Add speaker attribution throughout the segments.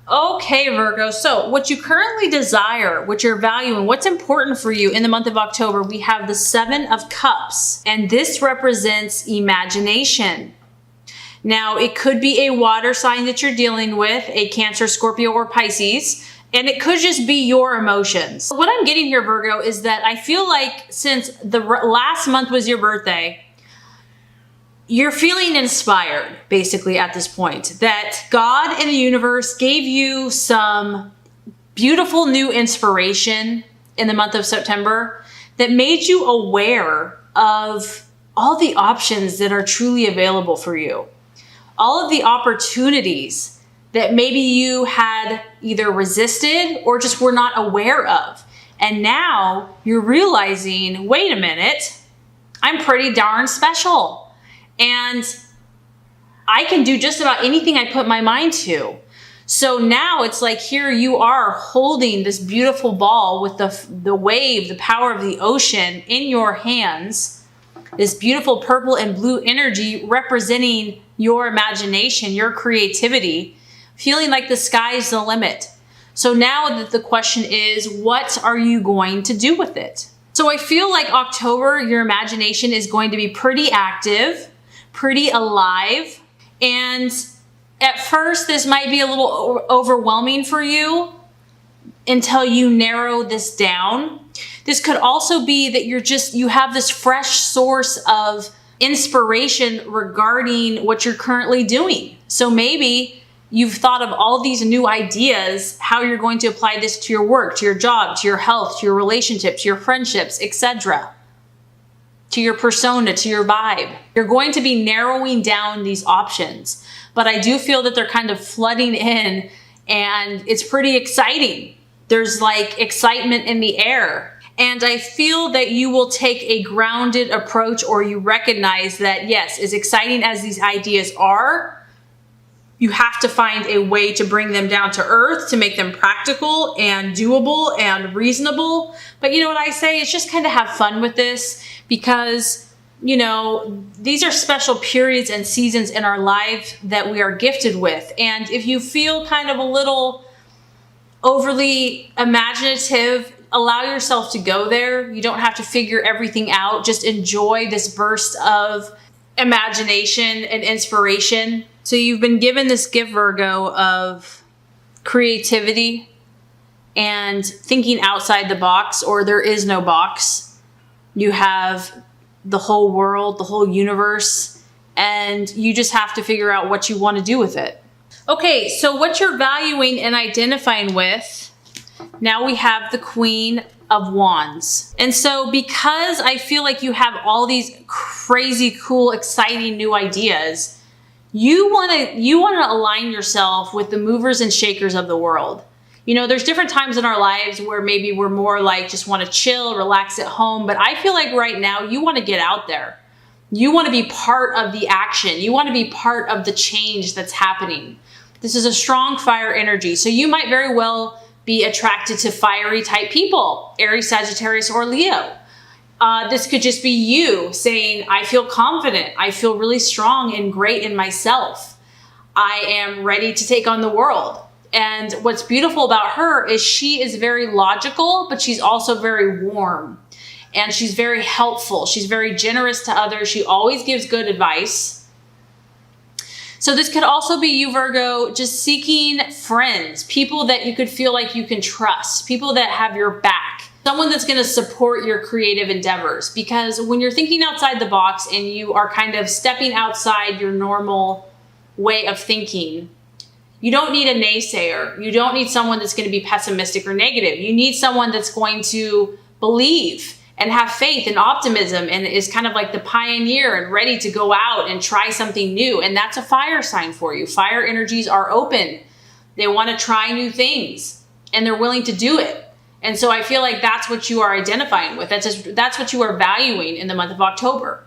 Speaker 1: Okay, Virgo. So what you currently desire, what you're valuing, what's important for you in the month of October, we have the Seven of Cups, and this represents imagination. Now, it could be a water sign that you're dealing with, a Cancer, Scorpio, or Pisces, and it could just be your emotions. What I'm getting here, Virgo, is that I feel like since the last month was your birthday, you're feeling inspired, basically, at this point, that God and the universe gave you some beautiful new inspiration in the month of September that made you aware of all the options that are truly available for you. All of the opportunities that maybe you had either resisted or just were not aware of. And now you're realizing, wait a minute, I'm pretty darn special. And I can do just about anything I put my mind to. So now it's like, here you are holding this beautiful ball with the wave, the power of the ocean in your hands, this beautiful purple and blue energy representing your imagination, your creativity, feeling like the sky's the limit. So now the question is, what are you going to do with it? So I feel like October, your imagination is going to be pretty active, pretty alive. And at first, this might be a little overwhelming for you until you narrow this down. This could also be that you have this fresh source of inspiration regarding what you're currently doing. So maybe you've thought of all these new ideas, how you're going to apply this to your work, to your job, to your health, to your relationships, to your friendships, etc., to your persona, to your vibe. You're going to be narrowing down these options, but I do feel that they're kind of flooding in and it's pretty exciting. There's like excitement in the air. And I feel that you will take a grounded approach, or you recognize that, yes, as exciting as these ideas are, you have to find a way to bring them down to earth, to make them practical and doable and reasonable. But you know what I say? It's just kind of have fun with this, because, you know, these are special periods and seasons in our life that we are gifted with. And if you feel kind of a little overly imaginative, allow yourself to go there. You don't have to figure everything out. Just enjoy this burst of imagination and inspiration. So you've been given this gift, Virgo, of creativity and thinking outside the box, or there is no box. You have the whole world, the whole universe, and you just have to figure out what you want to do with it. Okay, so what you're valuing and identifying with, now we have the Queen of Wands. And so because I feel like you have all these crazy, cool, exciting new ideas, you want to align yourself with the movers and shakers of the world. You know, there's different times in our lives where maybe we're more like just want to chill, relax at home. But I feel like right now you want to get out there. You want to be part of the action. You want to be part of the change that's happening. This is a strong fire energy. So you might very well be attracted to fiery type people, Aries, Sagittarius, or Leo. This could just be you saying, I feel confident. I feel really strong and great in myself. I am ready to take on the world. And what's beautiful about her is she is very logical, but she's also very warm. And she's very helpful. She's very generous to others. She always gives good advice. So this could also be you, Virgo, just seeking friends, people that you could feel like you can trust, people that have your back, someone that's going to support your creative endeavors. Because when you're thinking outside the box and you are kind of stepping outside your normal way of thinking, you don't need a naysayer. You don't need someone that's going to be pessimistic or negative. You need someone that's going to believe and have faith and optimism and is kind of like the pioneer and ready to go out and try something new. And that's a fire sign for you. Fire energies are open. They want to try new things and they're willing to do it. And so I feel like that's what you are identifying with. That's what you are valuing in the month of October.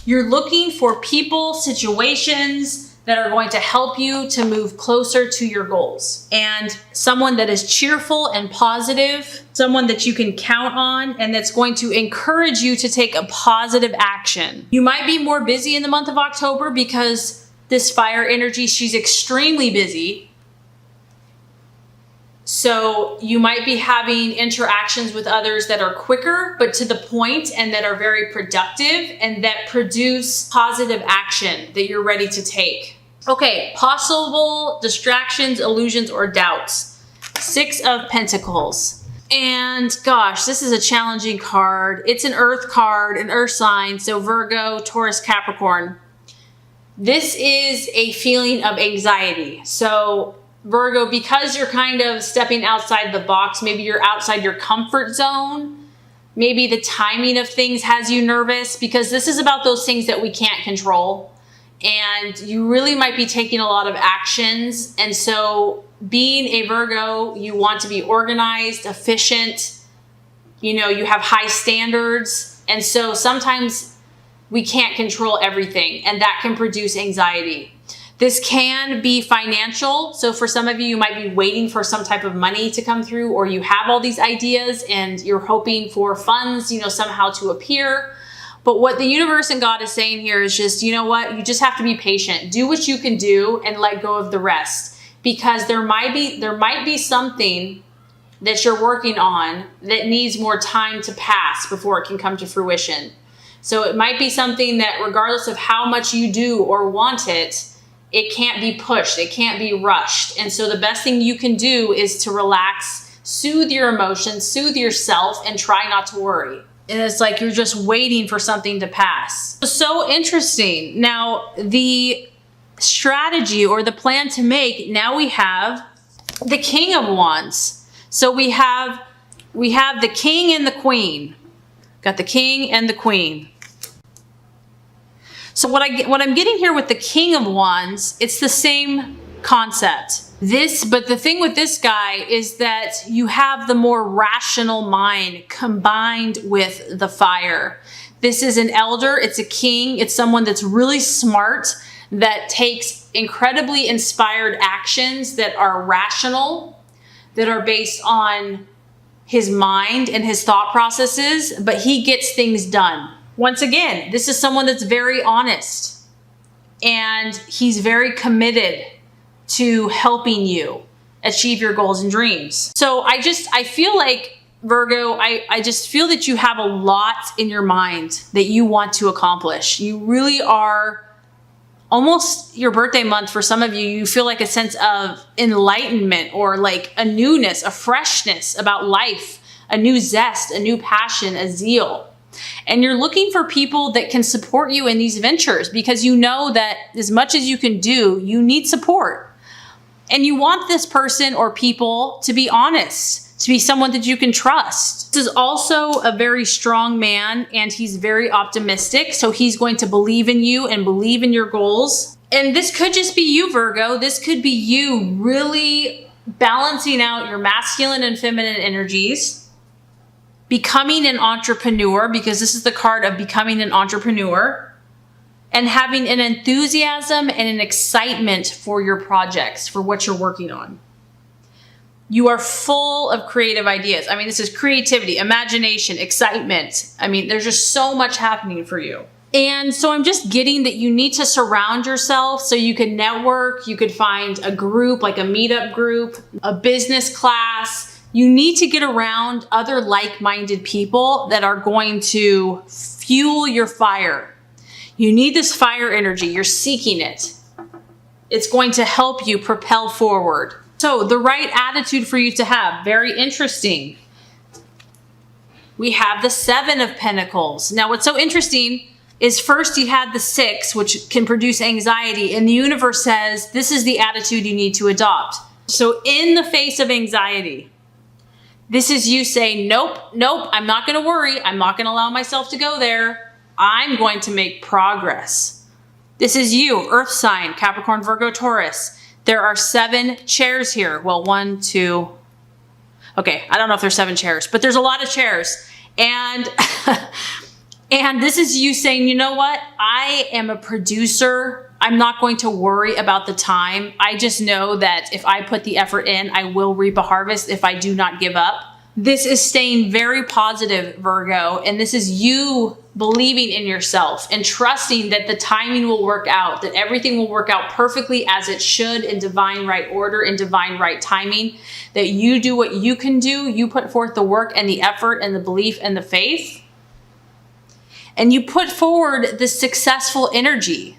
Speaker 1: You're looking for people, situations that are going to help you to move closer to your goals. And someone that is cheerful and positive, someone that you can count on, and that's going to encourage you to take a positive action. You might be more busy in the month of October because this fire energy, she's extremely busy. So you might be having interactions with others that are quicker, but to the point, and that are very productive and that produce positive action that you're ready to take. Okay, possible distractions, illusions, or doubts. 6 of Pentacles. And gosh, this is a challenging card. It's an earth card, an earth sign. So Virgo, Taurus, Capricorn. This is a feeling of anxiety. So Virgo, because you're kind of stepping outside the box, maybe you're outside your comfort zone. Maybe the timing of things has you nervous, because this is about those things that we can't control. And you really might be taking a lot of actions. And so being a Virgo, you want to be organized, efficient. You know, you have high standards. And so sometimes we can't control everything, and that can produce anxiety. This can be financial. So for some of you, you might be waiting for some type of money to come through, or you have all these ideas and you're hoping for funds, you know, somehow to appear. But what the universe and God is saying here is just, you know what, you just have to be patient. Do what you can do and let go of the rest, because there might be something that you're working on that needs more time to pass before it can come to fruition. So it might be something that regardless of how much you do or want it, it can't be pushed. It can't be rushed. And so the best thing you can do is to relax, soothe your emotions, soothe yourself, and try not to worry. And it's like you're just waiting for something to pass. So interesting. Now, the strategy or the plan to make, now we have the King of Wands. So we have the King and the Queen. Got the King and the Queen. So what I'm getting here with the King of Wands, it's the same concept. But the thing with this guy is that you have the more rational mind combined with the fire. This is an elder, it's a king, it's someone that's really smart, that takes incredibly inspired actions that are rational, that are based on his mind and his thought processes, but he gets things done. Once again, this is someone that's very honest, and he's very committed to helping you achieve your goals and dreams. So I feel like, Virgo, I just feel that you have a lot in your mind that you want to accomplish. You really are, almost your birthday month for some of you, you feel like a sense of enlightenment, or like a newness, a freshness about life, a new zest, a new passion, a zeal. And you're looking for people that can support you in these ventures, because you know that as much as you can do, you need support. And you want this person or people to be honest, to be someone that you can trust. This is also a very strong man, and he's very optimistic. So he's going to believe in you and believe in your goals. And this could just be you, Virgo. This could be you really balancing out your masculine and feminine energies, becoming an entrepreneur, because this is the card of becoming an entrepreneur, and having an enthusiasm and an excitement for your projects, for what you're working on. You are full of creative ideas. I mean, this is creativity, imagination, excitement. I mean, there's just so much happening for you. And so I'm just getting that you need to surround yourself so you can network. You could find a group, like a meetup group, a business class. You need to get around other like-minded people that are going to fuel your fire. You need this fire energy. You're seeking it. It's going to help you propel forward. So the right attitude for you to have, very interesting. We have the 7 of Pentacles. Now what's so interesting is first you had the 6, which can produce anxiety, and the universe says this is the attitude you need to adopt. So in the face of anxiety, this is you saying, nope, I'm not going to worry. I'm not going to allow myself to go there. I'm going to make progress. This is you, earth sign, Capricorn, Virgo, Taurus. There are 7 chairs here. Well, 1, 2. Okay, I don't know if there's 7 chairs, but there's a lot of chairs. And, and this is you saying, you know what? I am a producer. I'm not going to worry about the time. I just know that if I put the effort in, I will reap a harvest if I do not give up. This is staying very positive, Virgo, and this is you believing in yourself and trusting that the timing will work out, that everything will work out perfectly as it should in divine right order, in divine right timing, that you do what you can do, you put forth the work and the effort and the belief and the faith, and you put forward this successful energy.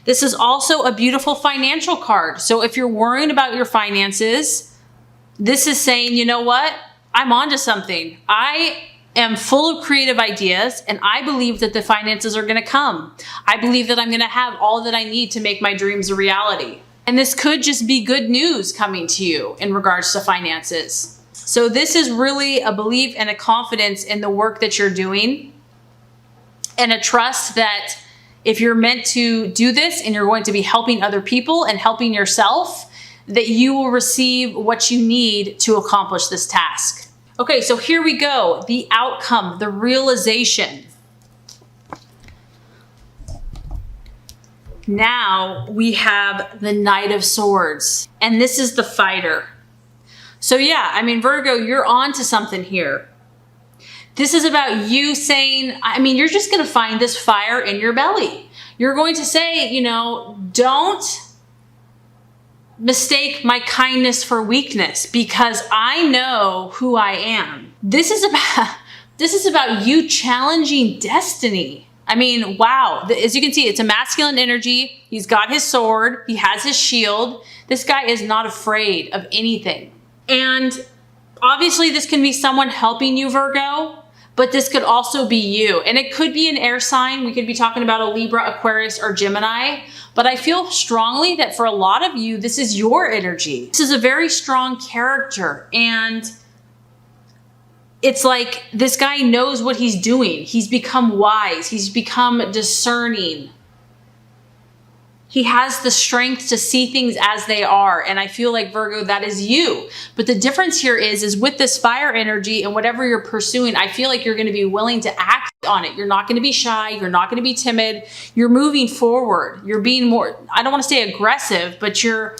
Speaker 1: This is also a beautiful financial card. So if you're worrying about your finances, this is saying, you know what? I'm onto something. I am full of creative ideas, and I believe that the finances are going to come. I believe that I'm going to have all that I need to make my dreams a reality. And this could just be good news coming to you in regards to finances. So this is really a belief and a confidence in the work that you're doing, and a trust that if you're meant to do this and you're going to be helping other people and helping yourself, that you will receive what you need to accomplish this task. Okay, so here we go. The outcome, the realization. Now we have the Knight of Swords, and this is the fighter. So yeah, I mean, Virgo, you're on to something here. This is about you saying, I mean, you're just going to find this fire in your belly. You're going to say, you know, don't mistake my kindness for weakness, because I know who I am. This is about you challenging destiny. I mean, wow. As you can see, it's a masculine energy. He's got his sword. He has his shield. This guy is not afraid of anything. And obviously this can be someone helping you, Virgo, but this could also be you. And it could be an air sign. We could be talking about a Libra, Aquarius, or Gemini. But I feel strongly that for a lot of you, this is your energy. This is a very strong character. And it's like this guy knows what he's doing. He's become wise. He's become discerning. He has the strength to see things as they are. And I feel like, Virgo, that is you. But the difference here is with this fire energy and whatever you're pursuing, I feel like you're going to be willing to act on it. You're not going to be shy. You're not going to be timid. You're moving forward. You're being more, I don't want to say aggressive, but you're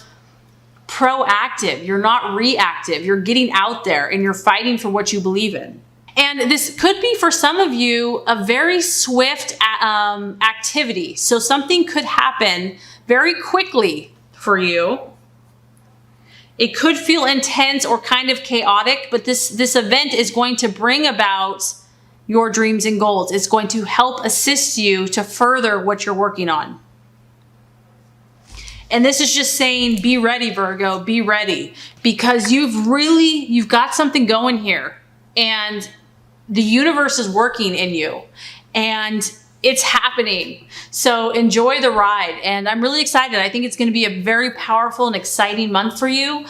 Speaker 1: proactive. You're not reactive. You're getting out there and you're fighting for what you believe in. And this could be for some of you a very swift activity. So something could happen very quickly for you. It could feel intense or kind of chaotic, but this event is going to bring about your dreams and goals. It's going to help assist you to further what you're working on. And this is just saying, be ready, Virgo, be ready, because you've got something going here, and the universe is working in you, and it's happening. So enjoy the ride. And I'm really excited. I think it's going to be a very powerful and exciting month for you.